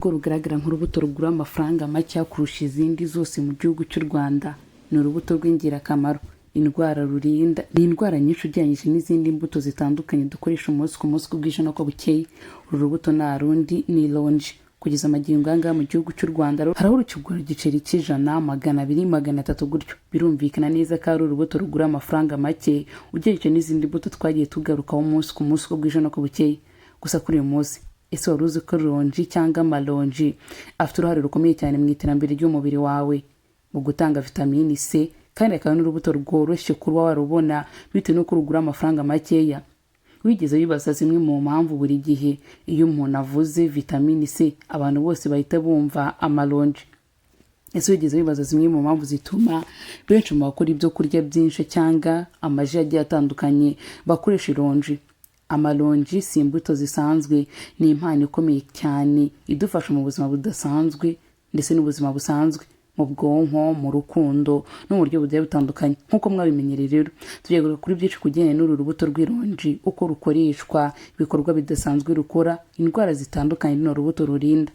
Ko rugaragara nk'urubuto rugura amafaranga make kurusha izindi zose mu gihugu cy'u Rwanda. Ni urubuto rw'ingirakamaro. Indwara rurinda ni indwara nyinshi ugereranyije n'izindi mbuto zitandukanye dukoresha umunsi ku munsi bwije no ko bukeye. Uru rubuto nta rundi ni Orenge. Kugeza amagingo anga mu gihugu cy'u Rwanda haraho urukigura igiceri cy'ijana, 200, 300 gutyo. Birumvikana neza ko ari urubuto rugura amafaranga make ugereranyije n'izindi mbuto twagiye tugarukaho umunsi ku munsi bwije no ko bukeye. Gusa kuri uyu munsi ese wari uzi ko Orenge cyangwa amaronji afite uruhare rukomeye cyane mu iterambere ry'umubiri wawe mu gutanga vitamini C, kandi akaba n'urubuto rworoshye kuba warubona bitewe n'uko rugura amafaranga makeya. Wigeze wibaza zimwe mu mpamvu buri gihe iyo umuntu avuze vitamini C abantu bose bahita bumva amaronji? Ese wigeze wibaza zimwe mu mpamvu zituma benshi mu bakora ibyo kurya byinshi cyangwa amaji agiye atandukanye bakoresha ironji? Amaronji si imbuto zisanzwe, ni impano ikomeye cyane idufasha mu buzima budasanzwe ndetse n'ubuzima busanzwe, mu bwonko, mu rukundo no mu buryo bugiye butandukanye. Nk'uko mwabimenyereye rero tugiye kuri byinshi kujyanye n'uru rubuto rw'ironji, uko rukoreshwa, ibikorwa bidasanzwe rukora, indwara zitandukanye runo rubuto rurinda,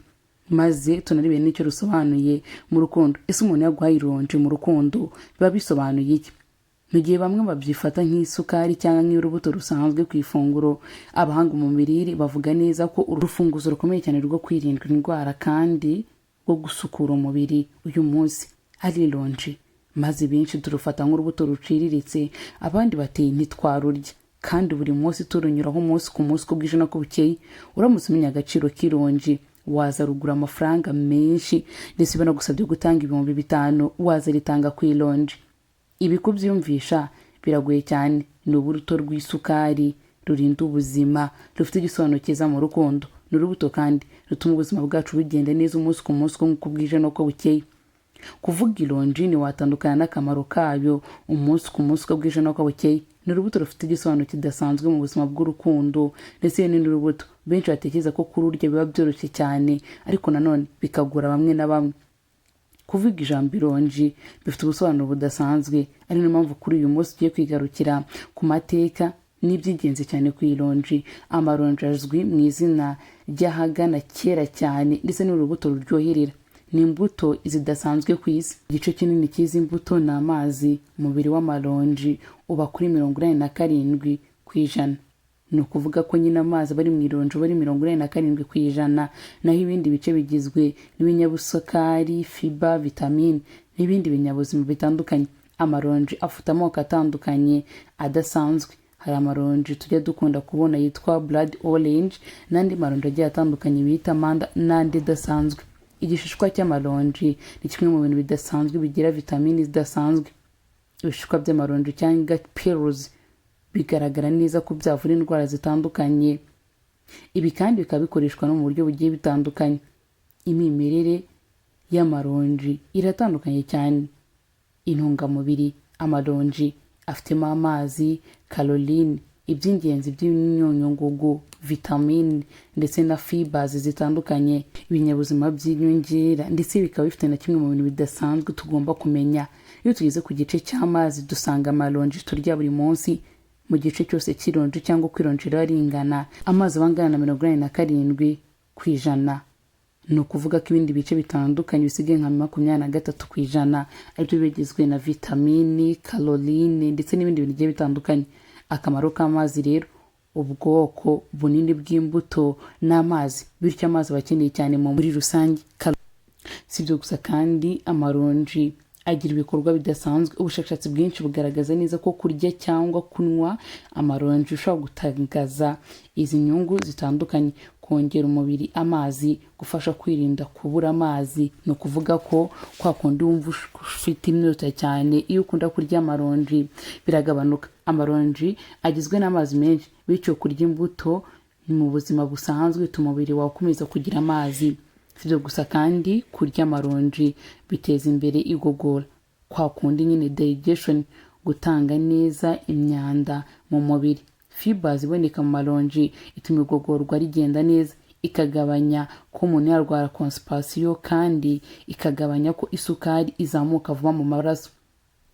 maze tunarebe n'icyo rusobanuye mu rukundo. Ese umuntu yaguhaye ironji mu rukundo biba bisobanuye iki? Mu gihe bamwe babyifata nk'isukari cyangwa nk'urubuto rusanzwe ku ifunguro, abahanga mu mirire bavuga neza ko urufunguzo rukomeye cyane rwo kwirinda indwara kandi rwo gusukura umubiri uyu munsi ari ironji, maze benshi turufata nk'urubuto ruciriritse, abandi bati ntitwarurya, kandi buri munsi turunyuraho umunsi ku munsi uko bwije no ko bukeye. Uramutse umenya agaciro k'ironji waza rugura amafaranga menshi, ndetse banagusabye gutanga 5,000 waza ritanga ku ironji. Ibi kubyumvisha biragoye cyane. Ni urubuto rw'isukari rurinda ubuzima, rufite igisobanuro cyiza mu rukundo. Ni urubuto kandi rutuma ubuzima bwacu bugenda neza umunsi ku munsi uko bwije no ko bukeye. Kuvuga ironji ni watandukana n'akamaro kayo umunsi ku munsi uko bwije no ko bukeye. Ni urubuto rufite igisobanuro kidasanzwe mu buzima bw'urukundo, ndetse ni urubuto benshi batekereza ko kururya biba byoroshye cyane, ariko nanone bikagora bamwe na bamwe. Kuvuga ijambo ironji bifite ubusobanuro budasanzwe, ari niyo mpamvu kuri uyu munsi ugiye kwigarukira ku mateka n'iby'ingenzi cyane ku ironji. Amaronji azwi mu izina ry'ahagana kera cyane, ndetse n'urubuto ruryoherera. Ni imbuto zidasanzwe ku isi. Igice kinini cy'izi mbuto ni amazi. Umubiri w'amaronji uba kuri 87%. Ni ukuvuga ko nyine amazi bari mu ironji bari 87%, naho ibindi bice bigizwe n'ibinyabusukari, fiber, vitamine n'ibindi binyabuzima bitandukanye. Amaronji afite amoko atandukanye adasanzwe. Hari amaronji tujya dukunda kubona yitwa blood orange, n'andi maronji agiye atandukanye bita manda n'andi dasanzwe. Igishishwa cy'amaronji ni kimwe mu bintu bidasanzwe bigira vitamine zidasanzwe. Ibishishwa by'amaronji cyangwa pearls bigaragara neza ko byavura indwara zitandukanye. Ibi kandi bikaba bikoreshwa no mu buryo bugiye bitandukanye. Imimerere y'amaronji iratandukanye cyane. Intungamubiri: amaronji afitemo amazi, caroline, iby'ingenzi by'imyunyungugu, vitamine ndetse na fibers zitandukanye, ibinyabuzima by'inyongera, ndetse bikaba bifite na kimwe mu bintu bidasanzwe tugomba kumenya. Iyo tugeze ku gice cy'amazi dusanga amaronji turya buri munsi. Mu gice cyose cy'ironji cyangwa kwironji ringana amazi bangana na 87%. Ni ukuvuga ko ibindi bice bitandukanye bisigaye nka 23% aribyo bigizwe na vitamini, caroline ndetse n'ibindi bintu bigiye bitandukanye. Akamaro k'amazi rero: ubwoko bunini bw'imbuto n'amazi, bityo amazi bakeneye cyane muri rusange. Si ibyo gusa kandi amaronji agira ibikorwa bidasanzwe. Ubushakashatsi bwinshi bugaragaza neza ko kurya cyangwa kunywa amaronji ushobora gutangaza izi nyungu zitandukanye: kongera umubiri amazi, gufasha kwirinda kubura amazi. Ni ukuvuga ko kwa kundi wumva ufite inyota cyane, iyo ukunda kurya amaronji biragabanuka. Amaronji agizwe n'amazi menshi, bityo kurya imbuto mu buzima busanzwe bituma umubiri wawe ukomeza kugira amazi. Sibyo gusa kandi kurya amaronji biteza imbere igogora, kwa kundi nyine digestion, gutanga neza imyanda mu mubiri. Fibers iboneka mu maronji ituma igogorwa rigenda neza, ikagabanya ko umuntu yarwara constipation, kandi ikagabanya ko isukari izamuka vuba mu maraso.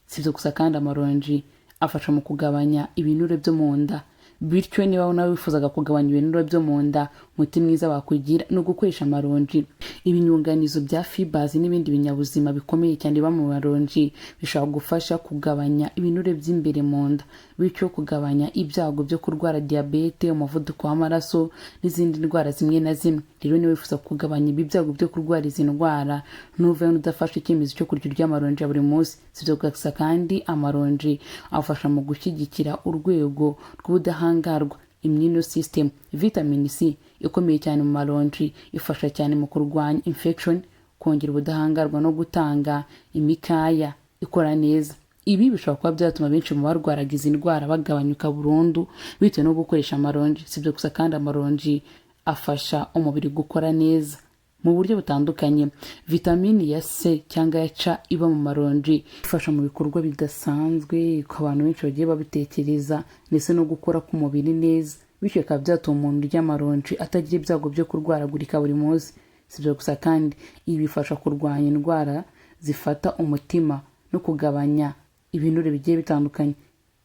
Sibyo gusa kandi amaronji afasha mu kugabanya ibinure byo mu nda, bityo niba nawe wifuzaga kugabanya ibinure byo mu nda, umuti mwiza wakugira ni ugukoresha amaronji. Ibinyunganizo bya fibers n'ibindi binyabuzima bikomeye cyane biba mu maronji bishobora gufasha kugabanya ibinure by'imbere mu nda, bityo kugabanya ibyago byo kurwara diyabete, umuvuduko w'amaraso n'izindi ndwara zimwe na zimwe. Rero niba wifuza kugabanya ibi byago byo kurwara izi ndwara, nuveho udafashe icyemezo cyo kurya amaronji buri munsi. Sibyo gusa kandi amaronji afasha mu gushyigikira urwego rw'ubudahangarwa, immune system. Vitamin C ikomeye cyane mu maronji ifasha cyane mu kurwanya infection, kongera ubudahangarwa no gutanga imikaya ikora neza. Ibi bishobora kuba byatuma benshi mu barwaraga izi ndwara bagabanyuka burundu bitewe no gukoresha amaronji. Sibyo gusa kandi amaronji afasha umubiri gukora neza mu buryo butandukanye. Vitamini ya C cyangwa ya C iba mu maronji ifasha mu bikorwa bidasanzwe ku bantu benshi bagiye babitekereza, ndetse no gukora k'umubiri neza, bityo bikaba byatuma umuntu urya amaronji atagira ibyago byo kurwaragurika buri munsi. Sibyo gusa kandi ibi bifasha kurwanya indwara zifata umutima no kugabanya ibinure bigiye bitandukanye.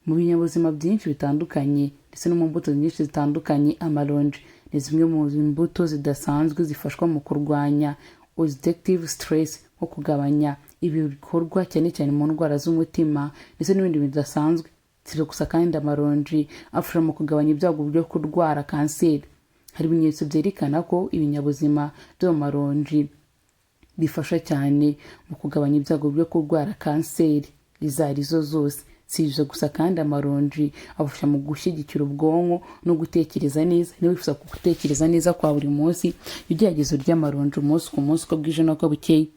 Mu binyabuzima byinshi bitandukanye ndetse no mu mbuto nyinshi zitandukanye, amaronji ni zimwe mu mbuto zidasanzwe zifashwa mu kurwanya oxidative stress, nko kugabanya ibikorwa cyane cyane mu ndwara z'umutima ndetse n'ibindi bidasanzwe. Sibyo gusa kandi amaronji afasha mu kugabanya ibyago byo kurwara kanseri. Hari ibimenyetso byerekana ko ibinyabuzima byo mu maronji bifasha cyane mu kugabanya ibyago byo kurwara kanseri izo arizo zose. Si ibyo gusa kandi amaronji afasha mu gushyigikira ubwonko no gutekereza neza. Niba wifuza gutekereza neza kwa buri munsi, ugerageza urya amaronji umunsi ku munsi uko bwije n'uko bukeye.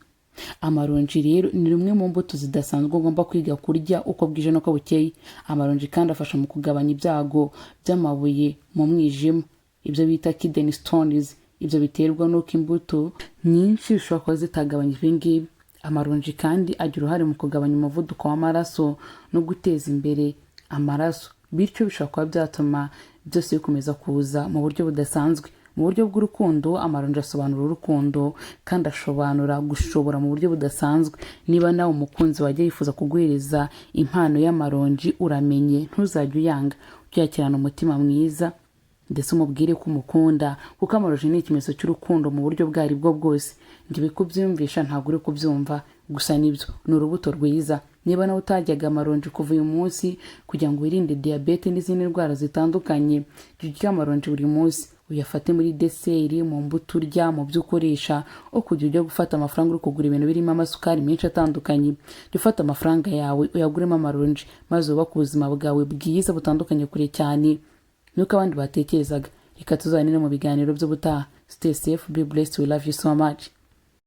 Amaronji rero ni rumwe mu mbuto zidasanzwe ugomba kwiga kurya uko bwije n'uko bukeye. Amaronji kandi afasha mu kugabanya ibyago by'amabuye mu mwijima, ibyo bita kidney stones. Ibyo biterwa n'uko imbuto nyinshi zishobora kuba zitagabanya ibi ngibi. Amaronji kandi agira uruhare mu kugabanya umuvuduko w'amaraso no guteza imbere amaraso, bityo bishobora kuba byatuma byose bikomeza kuza mu buryo budasanzwe. Mu buryo bw'urukundo, amaronji asobanura urukundo kandi asobanura gushobora mu buryo budasanzwe. Niba nawe umukunzi wajya yifuza kuguhereza impano y'amaronji, uramenye ntuzajye uyanga, uyakirana umutima mwiza ndetse umubwire ko umukunda, kuko amaronji ni ikimenyetso cy'urukundo mu buryo bwari bwo bwose. Ngiye kubyumvisha ntabwo uri kubyumva, gusa nibyo ni urubuto rwiza. Niba nawe utajyaga amaronji kuva uyu munsi kugira ngo wirinde diyabete n'izindi ndwara zitandukanye, jya urya amaronji buri munsi, uyafate muri deseri, mu mbuto urya, mu byo ukoresha, aho kujya ujya gufata amafaranga uri kugura ibintu birimo amasukari menshi atandukanye. Jya ufata amafaranga yawe uyaguremo amaronji, maze wubake ubuzima bwawe bwiza butandukanye kure cyane nuko abandi batekerezaga. Reka tuzanire mu biganiro by'ubutaha. Stay safe, be blessed, we love you so much.